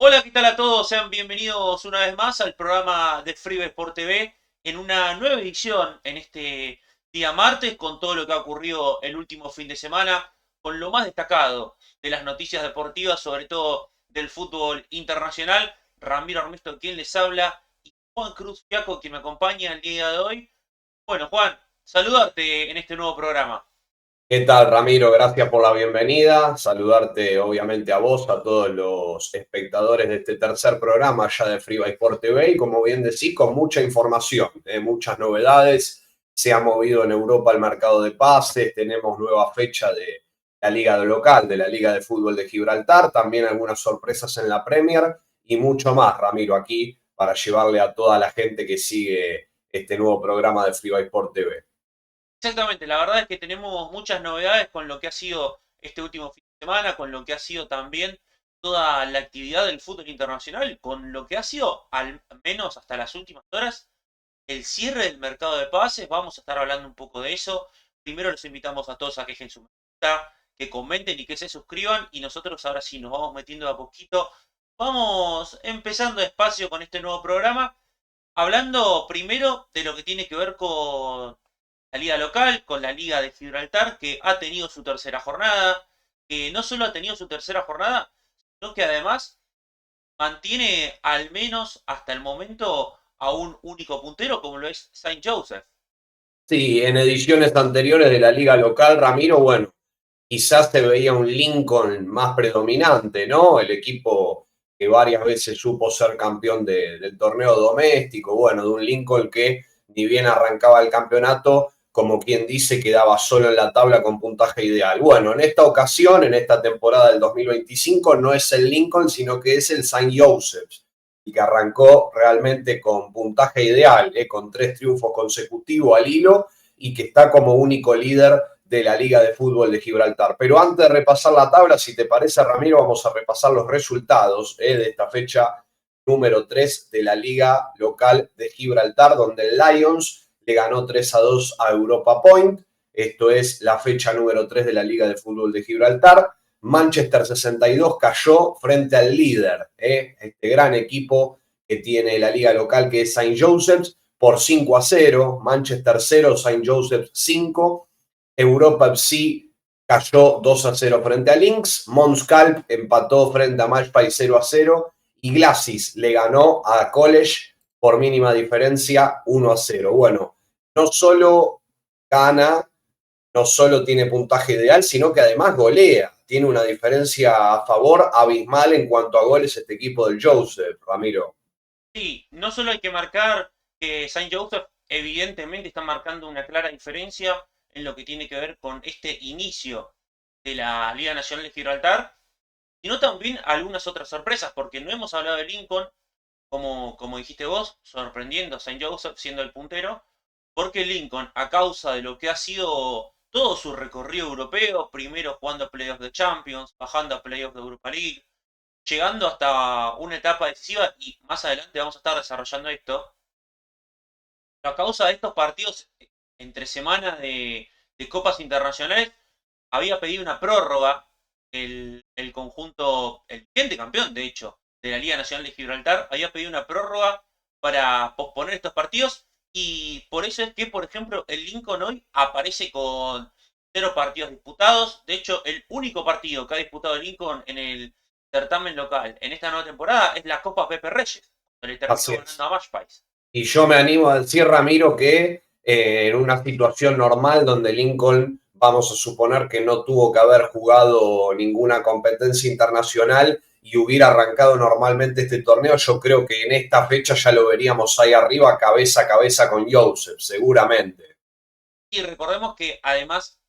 Hola, ¿qué tal a todos? Sean bienvenidos una vez más al programa de Freeway Sport TV en una nueva edición en este día martes con todo lo que ha ocurrido el último fin de semana, con lo más destacado de las noticias deportivas, sobre todo del fútbol internacional. Ramiro Armesto, quien les habla, y Juan Cruz Fiaco, quien me acompaña el día de hoy. Bueno, Juan, saludarte en este nuevo programa. ¿Qué tal, Ramiro? Gracias por la bienvenida. Saludarte, obviamente, a vos, a todos los espectadores de este tercer programa ya de Free by Sport TV. Y como bien decís, con mucha información, muchas novedades. Se ha movido en Europa el mercado de pases. Tenemos nueva fecha de la liga local, de la Liga de Fútbol de Gibraltar. También algunas sorpresas en la Premier y mucho más, Ramiro, aquí para llevarle a toda la gente que sigue este nuevo programa de Free by Sport TV. Exactamente, la verdad es que tenemos muchas novedades con lo que ha sido este último fin de semana, con lo que ha sido también toda la actividad del fútbol internacional, con lo que ha sido, al menos hasta las últimas horas, el cierre del mercado de pases. Vamos a estar hablando un poco de eso. Primero los invitamos a todos a que dejen su me gusta, que comenten y que se suscriban. Y nosotros ahora sí nos vamos metiendo de a poquito. Vamos empezando despacio con este nuevo programa. Hablando primero de lo que tiene que ver con la liga local, con la liga de Gibraltar, que ha tenido su tercera jornada, que no solo ha tenido su tercera jornada, sino que además mantiene al menos hasta el momento a un único puntero como lo es Saint Joseph. Sí, en ediciones anteriores de la liga local, Ramiro, bueno, quizás se veía un Lincoln más predominante, ¿no? El equipo que varias veces supo ser campeón del torneo doméstico, bueno, de un Lincoln que ni bien arrancaba el campeonato, como quien dice, quedaba solo en la tabla con puntaje ideal. Bueno, en esta ocasión, en esta temporada del 2025, no es el Lincoln, sino que es el Saint Joseph's, y que arrancó realmente con puntaje ideal, con 3 triunfos consecutivos al hilo, y que está como único líder de la Liga de Fútbol de Gibraltar. Pero antes de repasar la tabla, si te parece, Ramiro, vamos a repasar los resultados de esta fecha número 3 de la Liga Local de Gibraltar, donde el Lions le ganó 3-2 a Europa Point. Esto es la fecha número 3 de la Liga de Fútbol de Gibraltar. Manchester 62 cayó frente al líder, este gran equipo que tiene la liga local, que es Saint Joseph's, por 5-0. Manchester 0, Saint Joseph's 5. Europa FC cayó 2-0 frente a Lynx. Monscalp empató frente a Magpie 0-0. Y Glacis le ganó a College por mínima diferencia 1-0. Bueno, no solo gana, no solo tiene puntaje ideal, sino que además golea. Tiene una diferencia a favor abismal en cuanto a goles este equipo del Joseph, Ramiro. Sí, no solo hay que marcar que Saint Joseph evidentemente está marcando una clara diferencia en lo que tiene que ver con este inicio de la Liga Nacional de Gibraltar, sino también algunas otras sorpresas, porque no hemos hablado de Lincoln, como dijiste vos, sorprendiendo a Saint Joseph siendo el puntero, porque Lincoln, a causa de lo que ha sido todo su recorrido europeo, primero jugando a Playoffs de Champions, bajando a Playoffs de Europa League, llegando hasta una etapa decisiva, y más adelante vamos a estar desarrollando esto, a causa de estos partidos entre semanas de copas internacionales, había pedido una prórroga el conjunto, el vigente campeón, de hecho, de la Liga Nacional de Gibraltar, había pedido una prórroga para posponer estos partidos, y por eso es que, por ejemplo, el Lincoln hoy aparece con 0 partidos disputados. De hecho, el único partido que ha disputado el Lincoln en el certamen local en esta nueva temporada es la Copa Pepe Reyes, donde le Así terminó ganando es. a Magpies. Y yo me animo a decir, Ramiro, que en una situación normal donde Lincoln, vamos a suponer que no tuvo que haber jugado ninguna competencia internacional y hubiera arrancado normalmente este torneo, yo creo que en esta fecha ya lo veríamos ahí arriba, cabeza a cabeza con Joseph, seguramente. Y recordemos que además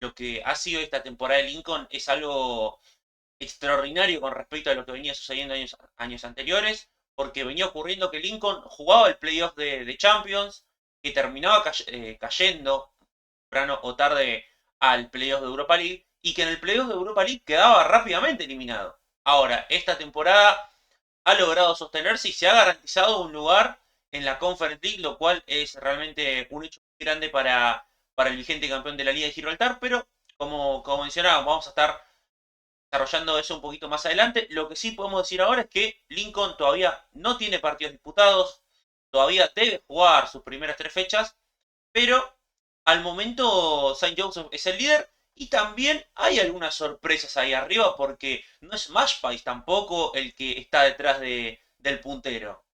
lo que ha sido esta temporada de Lincoln es algo extraordinario con respecto a lo que venía sucediendo años anteriores, porque venía ocurriendo que Lincoln jugaba el playoff de Champions, que terminaba cayendo temprano o tarde al playoff de Europa League, y que en el playoff de Europa League quedaba rápidamente eliminado. Ahora, esta temporada ha logrado sostenerse y se ha garantizado un lugar en la Conference League, lo cual es realmente un hecho muy grande para el vigente campeón de la Liga de Gibraltar, pero como mencionaba, vamos a estar desarrollando eso un poquito más adelante. Lo que sí podemos decir ahora es que Lincoln todavía no tiene partidos disputados, todavía debe jugar sus primeras 3 fechas, pero al momento Saint Joseph es el líder y también hay algunas sorpresas ahí arriba porque no es Mashpice tampoco el que está detrás del puntero.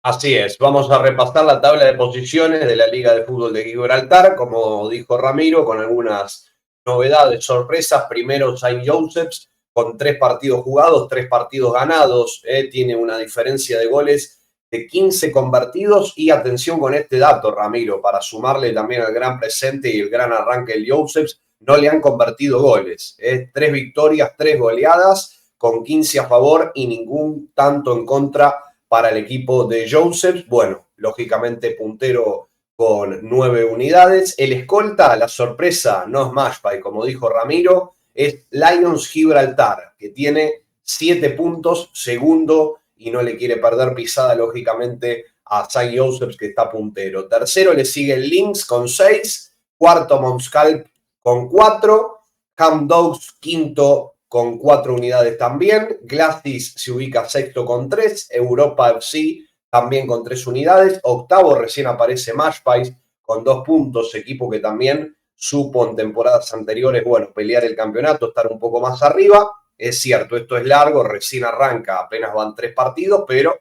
Así es, vamos a repasar la tabla de posiciones de la Liga de Fútbol de Gibraltar, como dijo Ramiro, con algunas novedades, sorpresas. Primero, Saint Joseph's con 3 partidos jugados, 3 partidos ganados, tiene una diferencia de goles de 15 convertidos y atención con este dato, Ramiro, para sumarle también al gran presente y el gran arranque del Joseph's, no le han convertido goles. 3 victorias, 3 goleadas, con 15 a favor y ningún tanto en contra para el equipo de Joseph. Bueno, lógicamente puntero con 9 unidades. El escolta, la sorpresa, no es Mashpie, como dijo Ramiro, es Lions Gibraltar, que tiene 7 puntos, segundo, y no le quiere perder pisada, lógicamente, a Saint Joseph, que está puntero. Tercero le sigue el Lynx con 6, cuarto Monscalp con 4, Ham Dogs quinto con 4 unidades también. Glastis se ubica sexto con 3. Europa FC también con 3 unidades. Octavo recién aparece Mashpice con 2 puntos. Equipo que también supo en temporadas anteriores, bueno, pelear el campeonato, estar un poco más arriba. Es cierto, esto es largo, recién arranca, apenas van 3 partidos, pero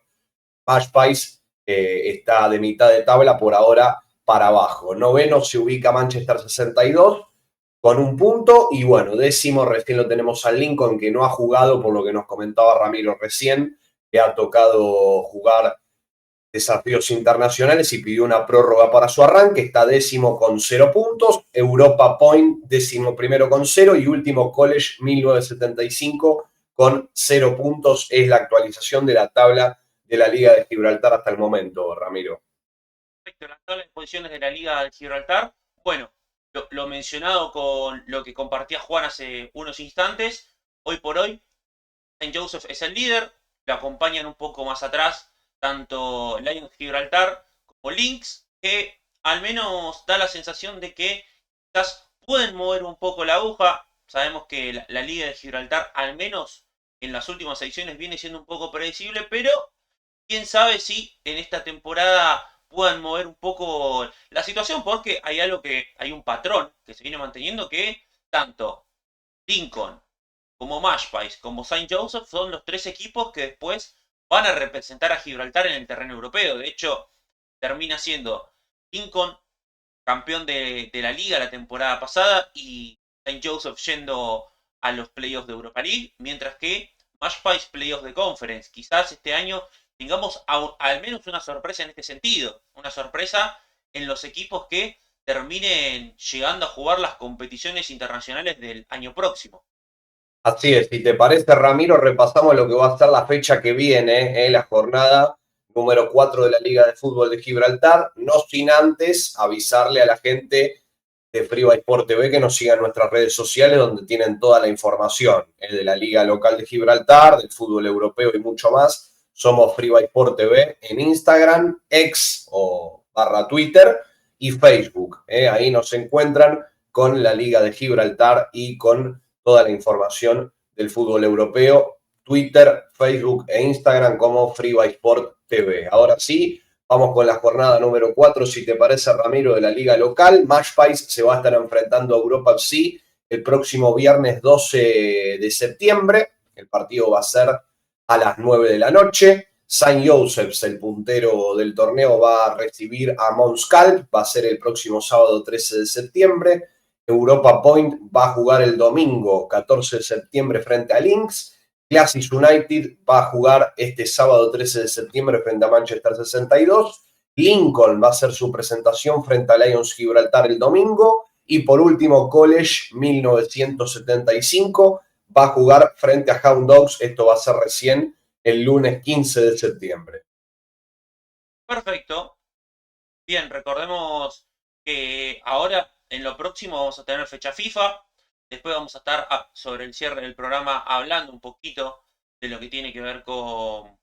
Mashpice está de mitad de tabla por ahora para abajo. Noveno se ubica Manchester 62 con 1 punto. Y bueno, décimo recién lo tenemos al Lincoln, que no ha jugado, por lo que nos comentaba Ramiro recién, que ha tocado jugar desafíos internacionales y pidió una prórroga para su arranque. Está décimo con 0 puntos. Europa Point, décimo primero con 0. Y último College 1975 con 0 puntos. Es la actualización de la tabla de la Liga de Gibraltar hasta el momento, Ramiro. Respecto a la tabla de posiciones de la Liga de Gibraltar, bueno, lo mencionado con lo que compartía Juan hace unos instantes, hoy por hoy Saint Joseph es el líder, lo acompañan un poco más atrás tanto Lions Gibraltar como Lynx, que al menos da la sensación de que quizás pueden mover un poco la aguja. Sabemos que la Liga de Gibraltar, al menos en las últimas ediciones, viene siendo un poco predecible, pero quién sabe si en esta temporada puedan mover un poco la situación, porque hay un patrón que se viene manteniendo que tanto Lincoln como Mashpice como Saint Joseph son los 3 equipos que después van a representar a Gibraltar en el terreno europeo. De hecho, termina siendo Lincoln campeón de la liga la temporada pasada y Saint Joseph yendo a los playoffs de Europa League, mientras que Mashpice playoffs de Conference. Quizás este año tengamos al menos una sorpresa en este sentido, una sorpresa en los equipos que terminen llegando a jugar las competiciones internacionales del año próximo. Así es, si te parece, Ramiro, repasamos lo que va a ser la fecha que viene, la jornada número 4 de la Liga de Fútbol de Gibraltar, no sin antes avisarle a la gente de Free by Sport TV que nos sigan en nuestras redes sociales donde tienen toda la información de la Liga Local de Gibraltar, del fútbol europeo y mucho más. Somos Free by Sport TV en Instagram, X o barra Twitter y Facebook. Ahí nos encuentran con la Liga de Gibraltar y con toda la información del fútbol europeo, Twitter, Facebook e Instagram como Free by Sport TV. Ahora sí, vamos con la jornada número 4, si te parece, Ramiro, de la liga local. Mashpice se va a estar enfrentando a Europa FC el próximo viernes 12 de septiembre. El partido va a ser a las 9 de la noche. Saint Joseph's, el puntero del torneo, va a recibir a Monscalp. Va a ser el próximo sábado 13 de septiembre. Europa Point va a jugar el domingo 14 de septiembre frente a Lynx. Glasgow United va a jugar este sábado 13 de septiembre frente a Manchester 62. Lincoln va a hacer su presentación frente a Lions Gibraltar el domingo. Y por último, College 1975 va a jugar frente a Hound Dogs. Esto va a ser recién el lunes 15 de septiembre. Perfecto. Bien, recordemos que ahora en lo próximo vamos a tener fecha FIFA. Después vamos a estar sobre el cierre del programa hablando un poquito de lo que tiene que ver con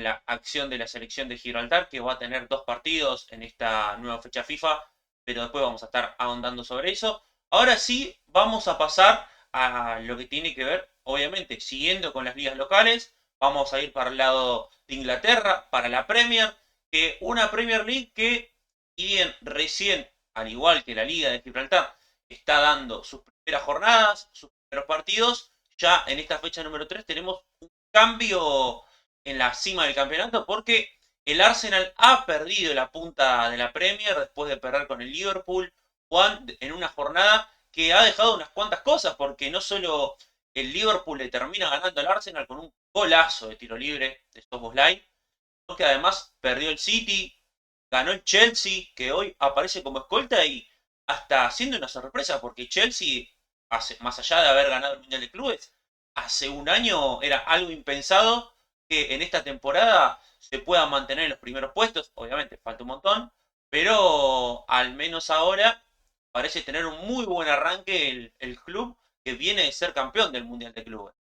la acción de la selección de Gibraltar, que va a tener 2 partidos en esta nueva fecha FIFA, pero después vamos a estar ahondando sobre eso. Ahora sí, vamos a pasar a lo que tiene que ver, obviamente, siguiendo con las ligas locales, vamos a ir para el lado de Inglaterra, para la Premier, que una Premier League que, si bien recién, al igual que la Liga de Gibraltar, está dando sus primeras jornadas, sus primeros partidos, ya en esta fecha número 3 tenemos un cambio en la cima del campeonato porque el Arsenal ha perdido la punta de la Premier después de perder con el Liverpool, Juan, en una jornada que ha dejado unas cuantas cosas, porque no solo el Liverpool le termina ganando al Arsenal con un golazo de tiro libre de Szoboszlai, sino que además perdió el City, ganó el Chelsea, que hoy aparece como escolta y hasta haciendo una sorpresa, porque Chelsea, más allá de haber ganado el Mundial de Clubes, hace un año era algo impensado que en esta temporada se pueda mantener en los primeros puestos. Obviamente falta un montón, pero al menos ahora parece tener un muy buen arranque el club que viene de ser campeón del Mundial de Clubes.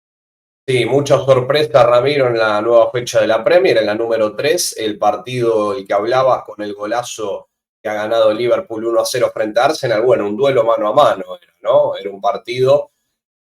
Sí, mucha sorpresa, Ramiro, en la nueva fecha de la Premier, en la número 3, el partido el que hablabas con el golazo que ha ganado Liverpool 1-0 frente a Arsenal, bueno, un duelo mano a mano, era, ¿no? Era un partido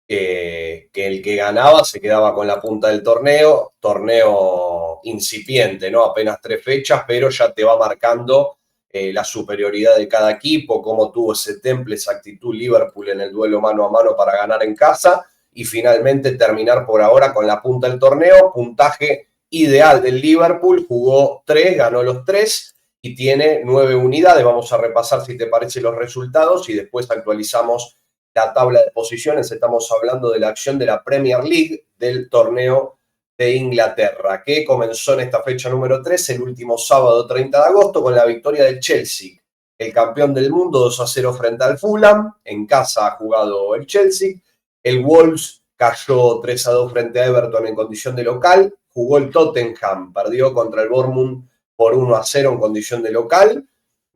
que el que ganaba se quedaba con la punta del torneo incipiente, ¿no? Apenas 3 fechas, pero ya te va marcando la superioridad de cada equipo, cómo tuvo ese temple, esa actitud Liverpool en el duelo mano a mano para ganar en casa y finalmente terminar por ahora con la punta del torneo, puntaje ideal del Liverpool, jugó 3, ganó los 3 y tiene 9 unidades. Vamos a repasar, si te parece, los resultados y después actualizamos la tabla de posiciones. Estamos hablando de la acción de la Premier League del torneo de Inglaterra, que comenzó en esta fecha número 3, el último sábado 30 de agosto, con la victoria del Chelsea, el campeón del mundo, 2-0 frente al Fulham. En casa ha jugado el Chelsea. El Wolves cayó 3-2 frente a Everton en condición de local. Jugó el Tottenham, perdió contra el Bournemouth por 1-0 en condición de local.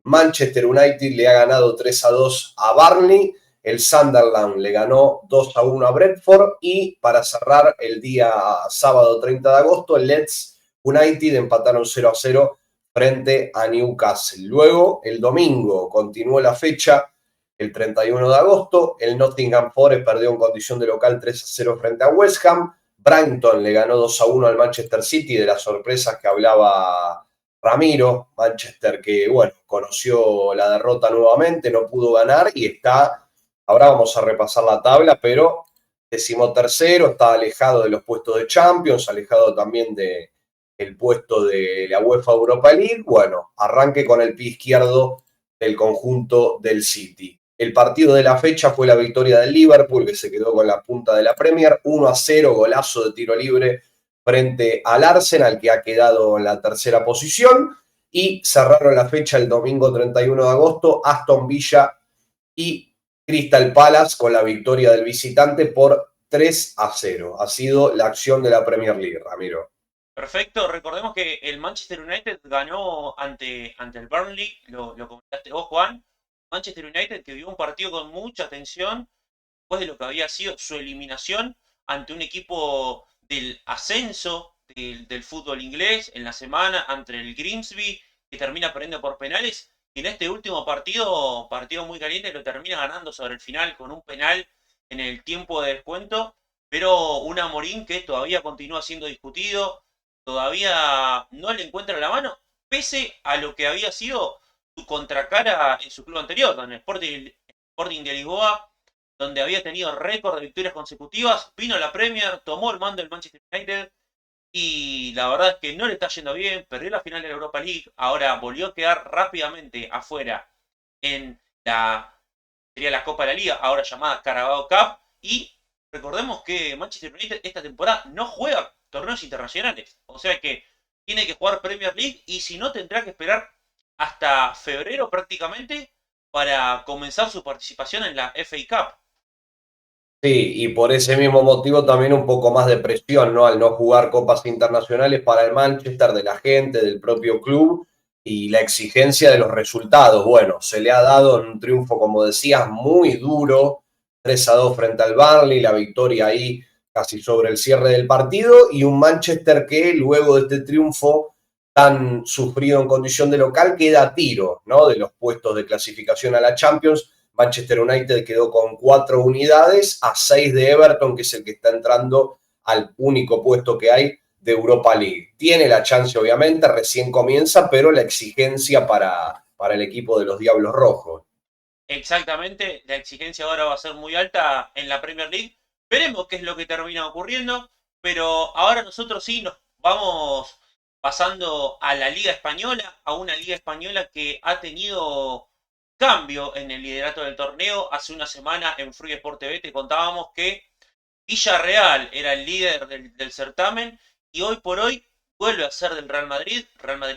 Manchester United le ha ganado 3-2 a Burnley. El Sunderland le ganó 2-1 a Brentford y para cerrar el día sábado 30 de agosto, el Leeds United empataron 0-0 frente a Newcastle. Luego, el domingo, continuó la fecha, el 31 de agosto, el Nottingham Forest perdió en condición de local 3-0 frente a West Ham. Brighton le ganó 2-1 al Manchester City, de las sorpresas que hablaba Ramiro. Manchester que, bueno, conoció la derrota nuevamente, no pudo ganar y está. Ahora vamos a repasar la tabla, pero 13º, está alejado de los puestos de Champions, alejado también del puesto de la UEFA Europa League. Bueno, arranque con el pie izquierdo del conjunto del City. El partido de la fecha fue la victoria del Liverpool, que se quedó con la punta de la Premier, 1-0, golazo de tiro libre frente al Arsenal, que ha quedado en la tercera posición. Y cerraron la fecha el domingo 31 de agosto, Aston Villa y Crystal Palace con la victoria del visitante por 3-0. Ha sido la acción de la Premier League, Ramiro. Perfecto, recordemos que el Manchester United ganó ante el Burnley, lo comentaste vos, Juan. Manchester United que vio un partido con mucha tensión después de lo que había sido su eliminación ante un equipo del ascenso del fútbol inglés en la semana ante el Grimsby, que termina perdiendo por penales. Y en este último partido muy caliente, lo termina ganando sobre el final con un penal en el tiempo de descuento. Pero un Amorín que todavía continúa siendo discutido, todavía no le encuentra la mano, pese a lo que había sido su contracara en su club anterior, en el Sporting de Lisboa, donde había tenido récord de victorias consecutivas, vino a la Premier, tomó el mando del Manchester United y la verdad es que no le está yendo bien, perdió la final de la Europa League, ahora volvió a quedar rápidamente afuera en sería la Copa de la Liga, ahora llamada Carabao Cup, y recordemos que Manchester United esta temporada no juega torneos internacionales, o sea que tiene que jugar Premier League y si no tendrá que esperar hasta febrero prácticamente para comenzar su participación en la FA Cup. Sí, y por ese mismo motivo también un poco más de presión, ¿no? Al no jugar copas internacionales para el Manchester, de la gente, del propio club y la exigencia de los resultados. Bueno, se le ha dado un triunfo, como decías, muy duro, 3-2 frente al Burnley, la victoria ahí casi sobre el cierre del partido y un Manchester que luego de este triunfo tan sufrido en condición de local queda a tiro, ¿no? De los puestos de clasificación a la Champions. Manchester United quedó con 4 unidades a 6 de Everton, que es el que está entrando al único puesto que hay de Europa League. Tiene la chance, obviamente, recién comienza, pero la exigencia para el equipo de los Diablos Rojos. Exactamente, la exigencia ahora va a ser muy alta en la Premier League. Veremos qué es lo que termina ocurriendo, pero ahora nosotros sí nos vamos pasando a la Liga Española, a una Liga Española que ha tenido cambio en el liderato del torneo. Hace una semana en Free Sport TV te contábamos que Villarreal era el líder del certamen y hoy por hoy vuelve a ser del Real Madrid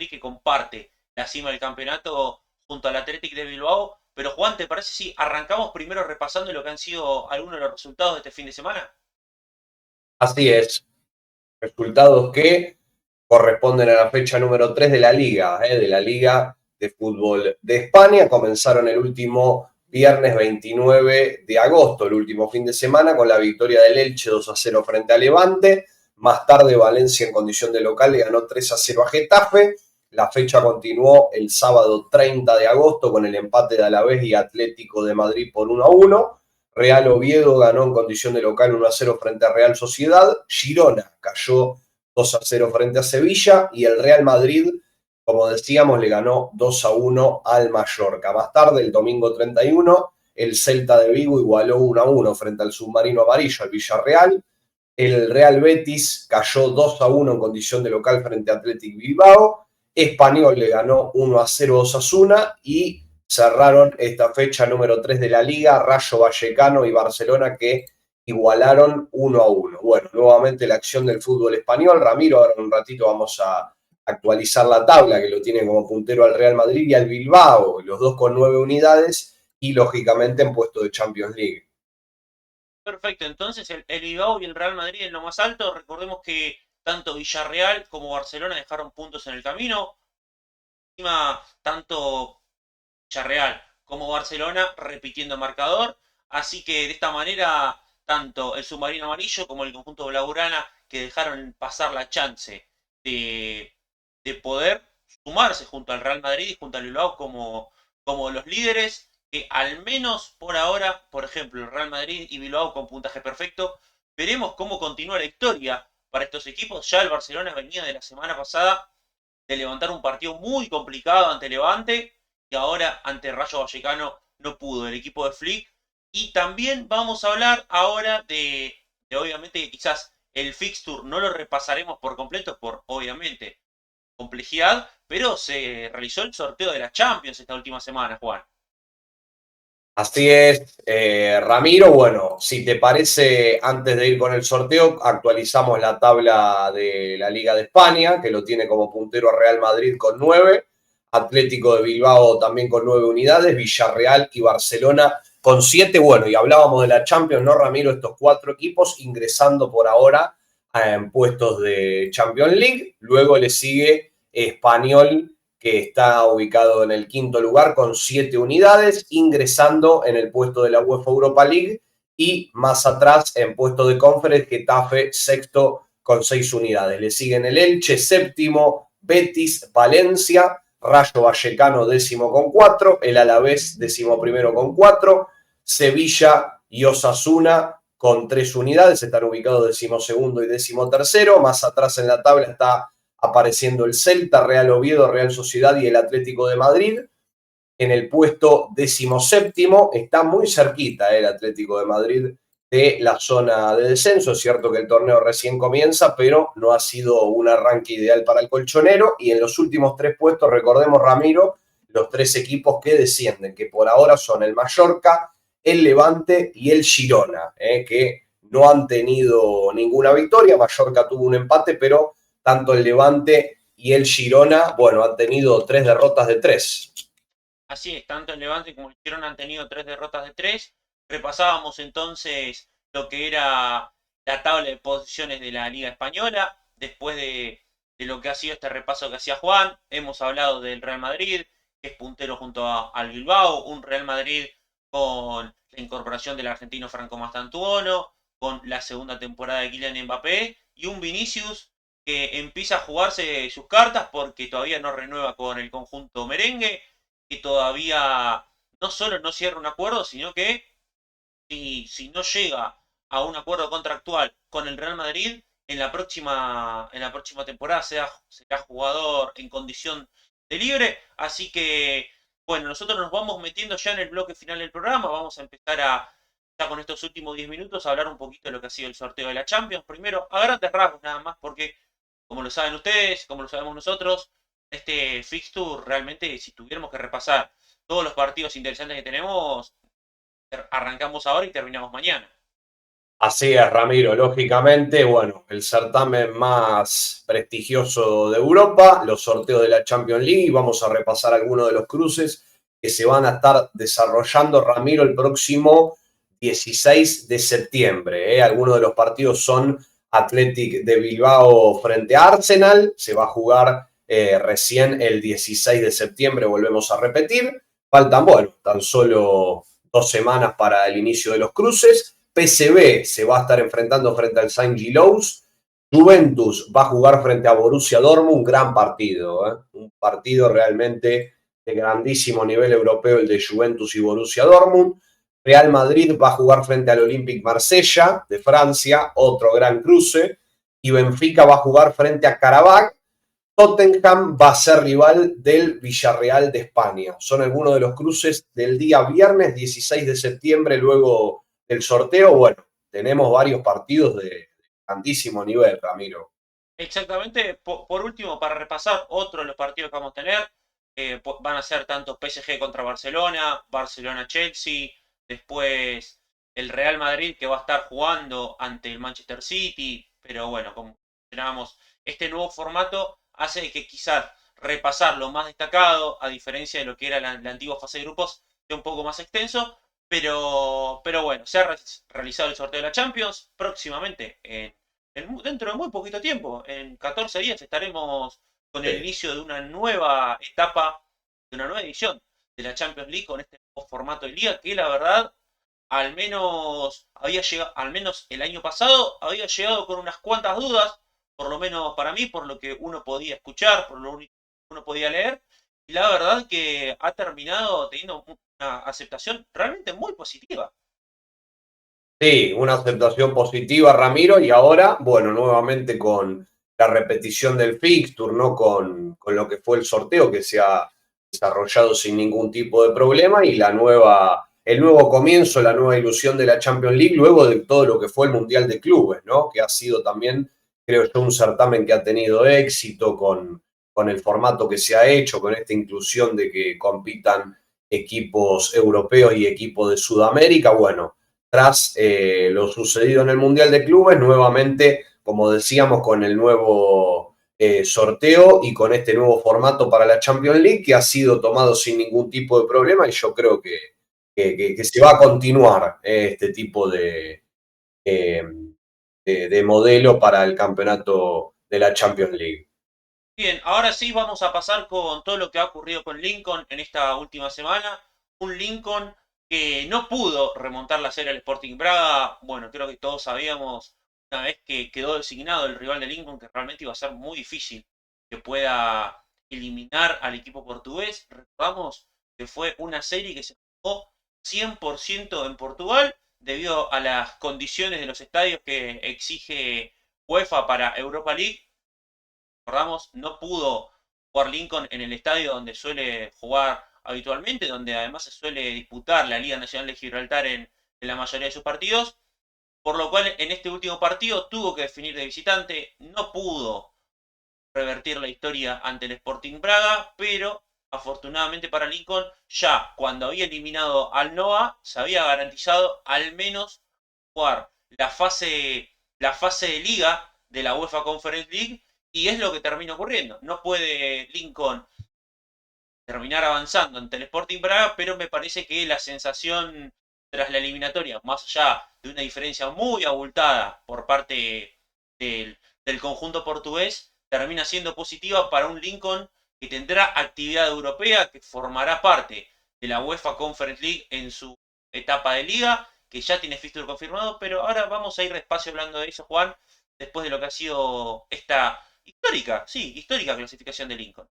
que comparte la cima del campeonato junto al Athletic de Bilbao. Pero Juan, ¿te parece si arrancamos primero repasando lo que han sido algunos de los resultados de este fin de semana? Así es, resultados que corresponden a la fecha número 3 de la Liga de Fútbol de España. Comenzaron el último viernes 29 de agosto, el último fin de semana, con la victoria del Elche 2-0 frente a Levante. Más tarde, Valencia, en condición de local, le ganó 3-0 a Getafe. La fecha continuó el sábado 30 de agosto con el empate de Alavés y Atlético de Madrid por 1-1. Real Oviedo ganó en condición de local 1-0 frente a Real Sociedad. Girona cayó 2-0 frente a Sevilla y el Real Madrid, como decíamos, le ganó 2-1 al Mallorca. Más tarde, el domingo 31, el Celta de Vigo igualó 1-1 frente al submarino amarillo, al Villarreal. El Real Betis cayó 2-1 en condición de local frente a Athletic Bilbao. Español le ganó 1-0 a Osasuna y cerraron esta fecha número 3 de la Liga, Rayo Vallecano y Barcelona, que igualaron 1-1. Bueno, nuevamente la acción del fútbol español. Ramiro, ahora en un ratito vamos a actualizar la tabla, que lo tiene como puntero al Real Madrid y al Bilbao, los dos con 9 unidades y lógicamente en puesto de Champions League. Perfecto, entonces el Bilbao y el Real Madrid en lo más alto. Recordemos que tanto Villarreal como Barcelona dejaron puntos en el camino. Encima, tanto Villarreal como Barcelona repitiendo marcador. Así que de esta manera, tanto el submarino amarillo como el conjunto blaugrana que dejaron pasar la chance de, de poder sumarse junto al Real Madrid y junto al Bilbao como los líderes, que al menos por ahora, por ejemplo, el Real Madrid y Bilbao con puntaje perfecto. Veremos cómo continúa la historia para estos equipos. Ya el Barcelona venía de la semana pasada de levantar un partido muy complicado ante Levante y ahora ante Rayo Vallecano no pudo el equipo de Flick. Y también vamos a hablar ahora de obviamente que quizás el fixture no lo repasaremos por completo por obviamente complejidad, pero se realizó el sorteo de la Champions esta última semana, Juan. Así es, Ramiro. Bueno, si te parece, antes de ir con el sorteo, actualizamos la tabla de la Liga de España, que lo tiene como puntero a Real Madrid con 9, Atlético de Bilbao también con 9 unidades, Villarreal y Barcelona con 7. Bueno, y hablábamos de la Champions, ¿no, Ramiro? Estos 4 equipos ingresando por ahora en puestos de Champions League. Luego le sigue Español, que está ubicado en el quinto lugar con 7 unidades, ingresando en el puesto de la UEFA Europa League, y más atrás en puesto de Conference, Getafe sexto con 6 unidades. Le siguen el Elche séptimo, Betis, Valencia, Rayo Vallecano décimo con 4, el Alavés décimo primero con 4, Sevilla y Osasuna con 3 unidades, están ubicados decimosegundo y decimotercero. Más atrás en la tabla está apareciendo el Celta, Real Oviedo, Real Sociedad y el Atlético de Madrid. En el puesto decimoséptimo está muy cerquita el Atlético de Madrid de la zona de descenso. Es cierto que el torneo recién comienza, pero no ha sido un arranque ideal para el colchonero. Y en los últimos 3 puestos, recordemos, Ramiro, los 3 equipos que descienden, que por ahora son el Mallorca, el Levante y el Girona, que no han tenido ninguna victoria. Mallorca tuvo un empate, pero tanto el Levante y el Girona, bueno, han tenido 3 derrotas de 3. Así es, tanto el Levante como el Girona han tenido 3 derrotas de 3. Repasábamos entonces lo que era la tabla de posiciones de la Liga Española. Después de lo que ha sido este repaso que hacía Juan, hemos hablado del Real Madrid, que es puntero junto al Bilbao. Un Real Madrid con la incorporación del argentino Franco Mastantuono, con la segunda temporada de Kylian Mbappé, y un Vinicius que empieza a jugarse sus cartas porque todavía no renueva con el conjunto merengue, que todavía no solo no cierra un acuerdo, sino que si no llega a un acuerdo contractual con el Real Madrid, en la próxima temporada será jugador en condición de libre. Así que, bueno, nosotros nos vamos metiendo ya en el bloque final del programa. Vamos a empezar ya con estos últimos 10 minutos, a hablar un poquito de lo que ha sido el sorteo de la Champions. Primero, a grandes rasgos nada más, porque como lo saben ustedes, como lo sabemos nosotros, este fixture realmente, si tuviéramos que repasar todos los partidos interesantes que tenemos, arrancamos ahora y terminamos mañana. Así es, Ramiro. Lógicamente, bueno, el certamen más prestigioso de Europa, los sorteos de la Champions League, y vamos a repasar algunos de los cruces que se van a estar desarrollando, Ramiro, el próximo 16 de septiembre. Algunos de los partidos son Athletic de Bilbao frente a Arsenal, se va a jugar recién el 16 de septiembre, volvemos a repetir. Faltan, bueno, tan solo 2 semanas para el inicio de los cruces. PSV se va a estar enfrentando frente al Saint-Gilloise. Juventus va a jugar frente a Borussia Dortmund, un gran partido, un partido realmente de grandísimo nivel europeo, el de Juventus y Borussia Dortmund. Real Madrid va a jugar frente al Olympique Marsella de Francia, otro gran cruce. Y Benfica va a jugar frente a Karabakh. Tottenham va a ser rival del Villarreal de España. Son algunos de los cruces del día viernes 16 de septiembre, luego del sorteo. Bueno, tenemos varios partidos de grandísimo nivel, Ramiro. Exactamente, por último, para repasar otro de los partidos que vamos a tener, van a ser tanto PSG contra Barcelona, Barcelona-Chelsea, después el Real Madrid que va a estar jugando ante el Manchester City, pero bueno, como mencionábamos, este nuevo formato hace que quizás repasar lo más destacado, a diferencia de lo que era la antigua fase de grupos, sea un poco más extenso, pero bueno, se ha realizado el sorteo de la Champions próximamente dentro de muy poquito tiempo, en 14 días estaremos con el Sí. inicio de una nueva etapa, de una nueva edición de la Champions League con este nuevo formato de liga que la verdad, al menos había llegado, al menos el año pasado, había llegado con unas cuantas dudas, por lo menos para mí, por lo que uno podía escuchar, por lo único que uno podía leer, y la verdad que ha terminado teniendo una aceptación realmente muy positiva. Sí, una aceptación positiva, Ramiro, y ahora, bueno, nuevamente con la repetición del fixture, ¿no? Con lo que fue el sorteo que se ha desarrollado sin ningún tipo de problema y el nuevo comienzo, la nueva ilusión de la Champions League, luego de todo lo que fue el Mundial de Clubes, ¿no? Que ha sido también, creo yo, un certamen que ha tenido éxito con el formato que se ha hecho, con esta inclusión de que compitan equipos europeos y equipos de Sudamérica. Bueno, tras lo sucedido en el Mundial de Clubes, nuevamente, como decíamos, con el nuevo sorteo y con este nuevo formato para la Champions League, que ha sido tomado sin ningún tipo de problema y yo creo que se va a continuar este tipo eh, de modelo para el campeonato de la Champions League. Bien, ahora sí vamos a pasar con todo lo que ha ocurrido con Lincoln en esta última semana. Un Lincoln que no pudo remontar la serie al Sporting Braga. Bueno, creo que todos sabíamos, una vez que quedó designado el rival de Lincoln, que realmente iba a ser muy difícil que pueda eliminar al equipo portugués. Recordamos que fue una serie que se jugó 100% en Portugal debido a las condiciones de los estadios que exige UEFA para Europa League. Recordamos, no pudo jugar Lincoln en el estadio donde suele jugar habitualmente, donde además se suele disputar la Liga Nacional de Gibraltar en la mayoría de sus partidos, por lo cual en este último partido tuvo que definir de visitante, no pudo revertir la historia ante el Sporting Braga, pero afortunadamente para Lincoln, ya cuando había eliminado al NOA, se había garantizado al menos jugar la fase de liga de la UEFA Conference League, y es lo que termina ocurriendo. No puede Lincoln terminar avanzando ante el Sporting Braga, pero me parece que la sensación tras la eliminatoria, más allá de una diferencia muy abultada por parte del conjunto portugués, termina siendo positiva para un Lincoln que tendrá actividad europea, que formará parte de la UEFA Conference League en su etapa de liga, que ya tiene fixture confirmado, pero ahora vamos a ir despacio hablando de eso, Juan, después de lo que ha sido esta histórica, sí, histórica clasificación de Lincoln.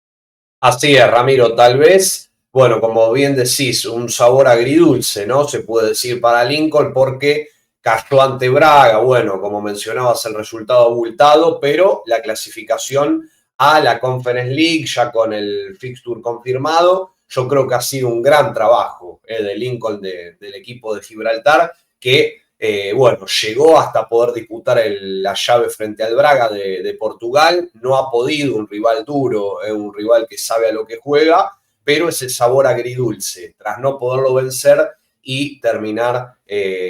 Así es, Ramiro, tal vez bueno, como bien decís, un sabor agridulce, ¿no? Se puede decir para Lincoln porque cayó ante Braga, bueno, como mencionabas, el resultado abultado, pero la clasificación a la Conference League, ya con el fixture confirmado, yo creo que ha sido un gran trabajo de Lincoln, del equipo de Gibraltar, que, bueno, llegó hasta poder disputar la llave frente al Braga de Portugal, no ha podido, un rival duro, un rival que sabe a lo que juega, pero ese sabor agridulce, tras no poderlo vencer y terminar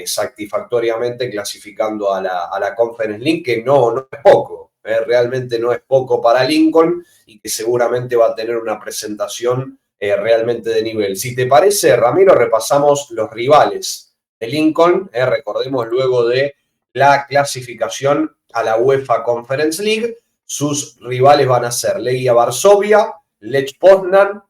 satisfactoriamente clasificando a la Conference League, que no es poco, realmente no es poco para Lincoln y que seguramente va a tener una presentación realmente de nivel. Si te parece, Ramiro, repasamos los rivales de Lincoln, recordemos luego de la clasificación a la UEFA Conference League, sus rivales van a ser Legia Varsovia, Lech Poznan,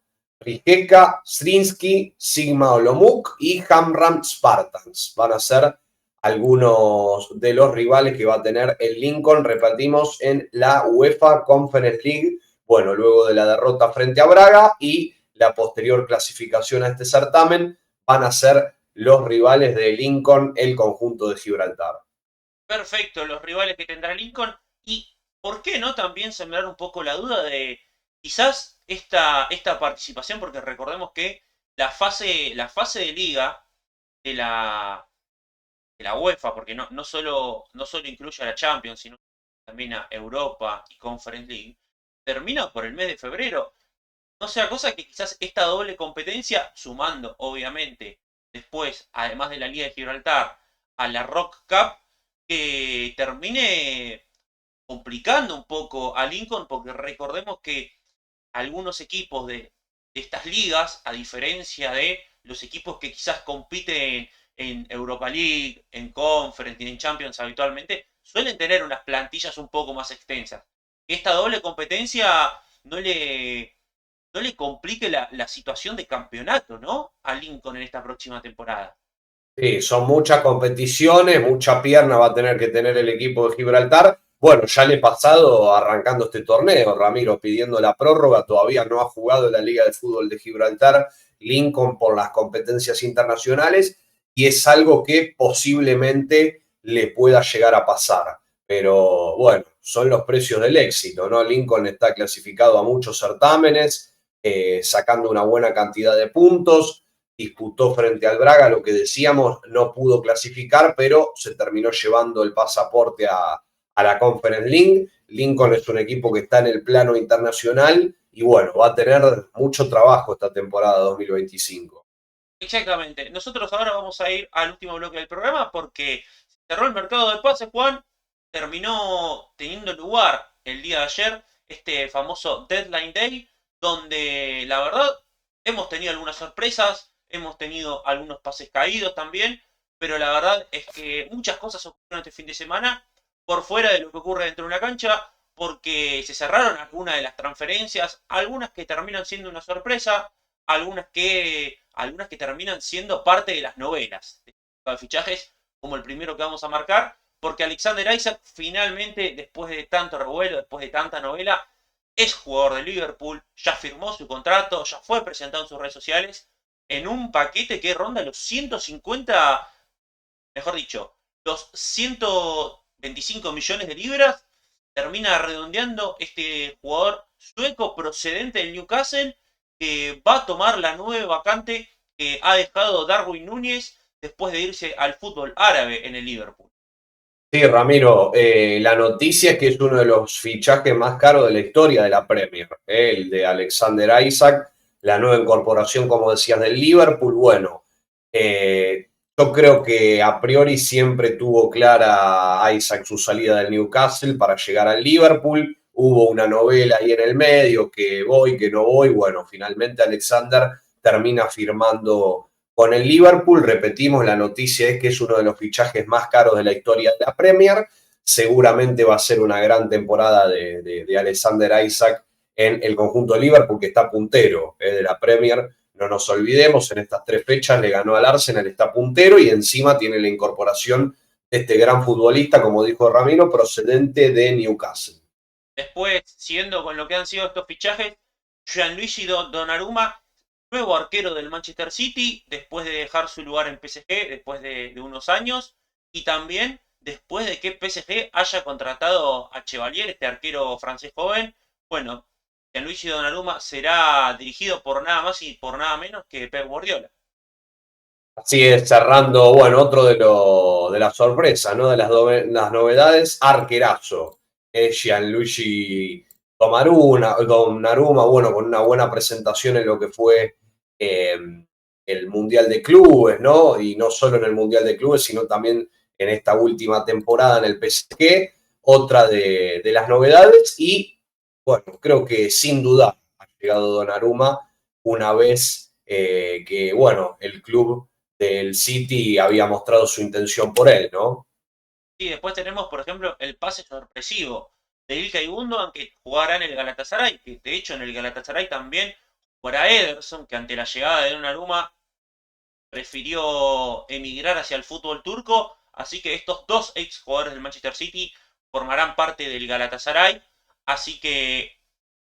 Rijeka, Srinsky, Sigma Olomouc y Hamram Spartans. Van a ser algunos de los rivales que va a tener el Lincoln, repetimos, en la UEFA Conference League, bueno, luego de la derrota frente a Braga y la posterior clasificación a este certamen, van a ser los rivales de Lincoln, el conjunto de Gibraltar. Perfecto, los rivales que tendrá Lincoln. Y, ¿por qué no también sembrar un poco la duda de quizás esta participación? Porque recordemos que la fase de liga de la UEFA, porque no solo incluye a la Champions, sino también a Europa y Conference League, termina por el mes de febrero. No sea cosa que quizás esta doble competencia, sumando obviamente después, además de la Liga de Gibraltar, a la Rock Cup, que termine complicando un poco a Lincoln, porque recordemos que algunos equipos de estas ligas, a diferencia de los equipos que quizás compiten en Europa League, en Conference y en Champions habitualmente, suelen tener unas plantillas un poco más extensas. Esta doble competencia no le, no le complique la situación de campeonato, ¿no? A Lincoln en esta próxima temporada. Sí, son muchas competiciones, mucha pierna va a tener que tener el equipo de Gibraltar. Bueno, ya le he pasado arrancando este torneo, Ramiro, pidiendo la prórroga, todavía no ha jugado en la Liga de Fútbol de Gibraltar, Lincoln por las competencias internacionales, y es algo que posiblemente le pueda llegar a pasar. Pero bueno, son los precios del éxito, ¿no? Lincoln está clasificado a muchos certámenes, sacando una buena cantidad de puntos, disputó frente al Braga, lo que decíamos, no pudo clasificar, pero se terminó llevando el pasaporte a la Conference League. Lincoln es un equipo que está en el plano internacional y bueno, va a tener mucho trabajo esta temporada 2025. Exactamente. Nosotros ahora vamos a ir al último bloque del programa porque cerró el mercado de pases, Juan. Terminó teniendo lugar el día de ayer este famoso Deadline Day, donde la verdad hemos tenido algunas sorpresas, hemos tenido algunos pases caídos también, pero la verdad es que muchas cosas ocurrieron este fin de semana por fuera de lo que ocurre dentro de una cancha, porque se cerraron algunas de las transferencias, algunas que terminan siendo una sorpresa, algunas que terminan siendo parte de las novelas de fichajes, como el primero que vamos a marcar, porque Alexander Isaac finalmente, después de tanto revuelo, después de tanta novela, es jugador de Liverpool, ya firmó su contrato, ya fue presentado en sus redes sociales, en un paquete que ronda los 150, mejor dicho, los 125 millones de libras, termina redondeando este jugador sueco procedente del Newcastle, que va a tomar la nueva vacante que ha dejado Darwin Núñez después de irse al fútbol árabe en el Liverpool. Sí, Ramiro, la noticia es que es uno de los fichajes más caros de la historia de la Premier, el de Alexander Isaac, la nueva incorporación, como decías, del Liverpool. Bueno, yo creo que a priori siempre tuvo clara Isaac su salida del Newcastle para llegar al Liverpool. Hubo una novela ahí en el medio, que voy, que no voy. Bueno, finalmente Alexander termina firmando con el Liverpool. Repetimos, la noticia es que es uno de los fichajes más caros de la historia de la Premier. Seguramente va a ser una gran temporada de Alexander Isaac en el conjunto de Liverpool, que está puntero de la Premier. No nos olvidemos, en estas 3 fechas le ganó al Arsenal, está puntero y encima tiene la incorporación de este gran futbolista, como dijo Ramiro, procedente de Newcastle. Después, siguiendo con lo que han sido estos fichajes, Gianluigi Donnarumma nuevo arquero del Manchester City, después de dejar su lugar en PSG, después de unos años, y también después de que PSG haya contratado a Chevalier, este arquero francés joven. Bueno, Gianluigi Donnarumma será dirigido por nada más y por nada menos que Pep Guardiola. Así es, cerrando, bueno, otro de las sorpresas, ¿no? De las novedades, arquerazo. Gianluigi Donnarumma, bueno, con una buena presentación en lo que fue eh, el Mundial de Clubes, ¿no? Y no solo en el Mundial de Clubes, sino también en esta última temporada en el PSG, otra de las novedades. Y bueno, creo que sin duda ha llegado Donnarumma una vez que, bueno, el club del City había mostrado su intención por él, ¿no? Y después tenemos, por ejemplo, el pase sorpresivo de Ilkay Gundogan, que jugará en el Galatasaray, que de hecho en el Galatasaray también jugará Ederson, que ante la llegada de Donnarumma prefirió emigrar hacia el fútbol turco, así que estos dos ex jugadores del Manchester City formarán parte del Galatasaray, así que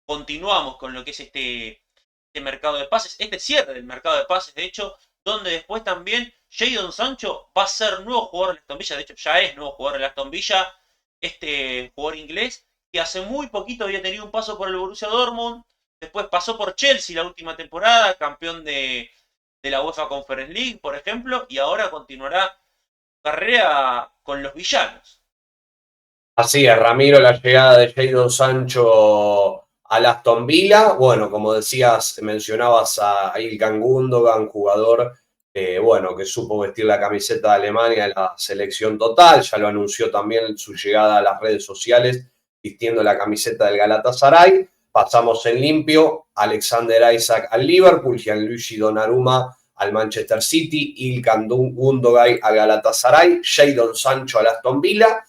continuamos con lo que es este mercado de pases, este cierre del mercado de pases, de hecho, donde después también Jadon Sancho va a ser nuevo jugador de Aston Villa, de hecho ya es nuevo jugador de Aston Villa, este jugador inglés que hace muy poquito había tenido un paso por el Borussia Dortmund, después pasó por Chelsea la última temporada, campeón de la UEFA Conference League, por ejemplo, y ahora continuará carrera con los villanos. Así es, Ramiro, la llegada de Jadon Sancho al Aston Villa. Bueno, como decías, mencionabas a Ilkay Gundogan, jugador bueno, que supo vestir la camiseta de Alemania en la selección total. Ya lo anunció también su llegada a las redes sociales vistiendo la camiseta del Galatasaray. Pasamos en limpio, Alexander Isak al Liverpool, Gianluigi Donnarumma al Manchester City, Ilkay Gundogan al Galatasaray, Jadon Sancho al Aston Villa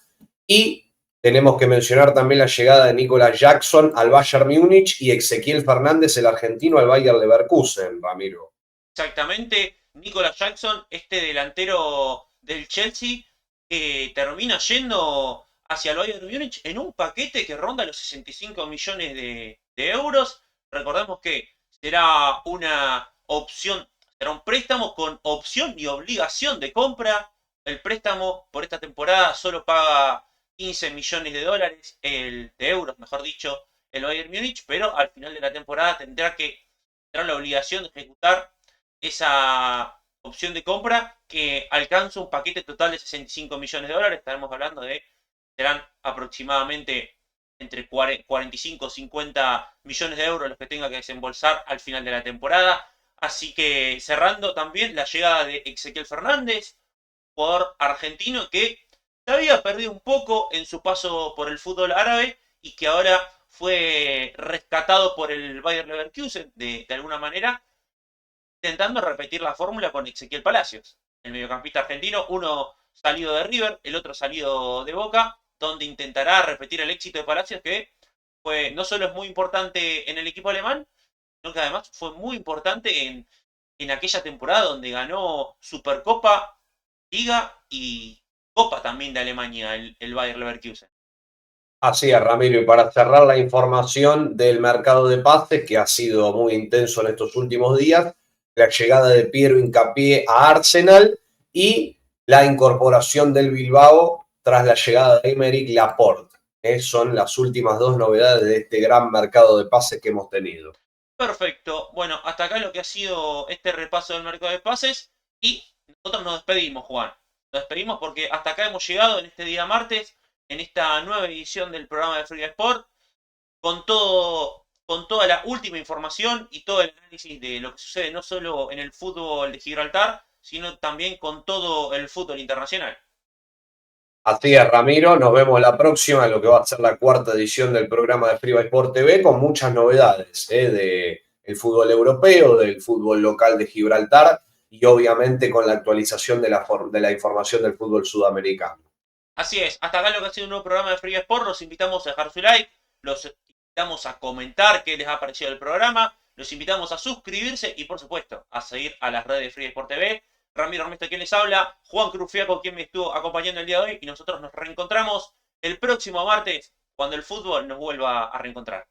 y tenemos que mencionar también la llegada de Nicolas Jackson al Bayern Múnich y Ezequiel Fernández, el argentino, al Bayer Leverkusen, Ramiro. Exactamente, Nicolas Jackson, este delantero del Chelsea, que termina yendo hacia el Bayern Múnich en un paquete que ronda los 65 millones de euros. Recordemos que será una opción, será un préstamo con opción y obligación de compra. El préstamo por esta temporada solo paga 15 millones de dólares, de euros, mejor dicho, el Bayern Múnich, pero al final de la temporada tendrá la obligación de ejecutar esa opción de compra que alcanza un paquete total de 65 millones de dólares. Estaremos hablando de, serán aproximadamente entre 45 y 50 millones de euros los que tenga que desembolsar al final de la temporada. Así que cerrando también la llegada de Ezequiel Fernández, jugador argentino que se había perdido un poco en su paso por el fútbol árabe y que ahora fue rescatado por el Bayer Leverkusen de alguna manera, intentando repetir la fórmula con Ezequiel Palacios, el mediocampista argentino, uno salido de River, el otro salido de Boca, donde intentará repetir el éxito de Palacios, que fue, no solo es muy importante en el equipo alemán, sino que además fue muy importante en aquella temporada donde ganó Supercopa, Liga y Copa también de Alemania, el Bayer Leverkusen. Así es, Ramiro, y para cerrar la información del mercado de pases, que ha sido muy intenso en estos últimos días, la llegada de Piero Hincapié a Arsenal y la incorporación del Bilbao tras la llegada de Aymeric Laporte. Son las últimas dos novedades de este gran mercado de pases que hemos tenido. Perfecto. Bueno, hasta acá lo que ha sido este repaso del mercado de pases y nosotros nos despedimos, Juan. Nos despedimos porque hasta acá hemos llegado en este día martes, en esta nueva edición del programa de Free Sport, con todo, con toda la última información y todo el análisis de lo que sucede no solo en el fútbol de Gibraltar, sino también con todo el fútbol internacional. Así es, Ramiro. Nos vemos la próxima, en lo que va a ser la cuarta edición del programa de Free Sport TV, con muchas novedades de el fútbol europeo, del fútbol local de Gibraltar y obviamente con la actualización de la información del fútbol sudamericano. Así es, hasta acá lo que ha sido un nuevo programa de Free Sport. Los invitamos a dejar su like, los invitamos a comentar qué les ha parecido el programa, los invitamos a suscribirse y por supuesto a seguir a las redes de Free Sport TV. Ramiro Ernesto quien les habla, Juan Crufiaco quien me estuvo acompañando el día de hoy y nosotros nos reencontramos el próximo martes cuando el fútbol nos vuelva a reencontrar.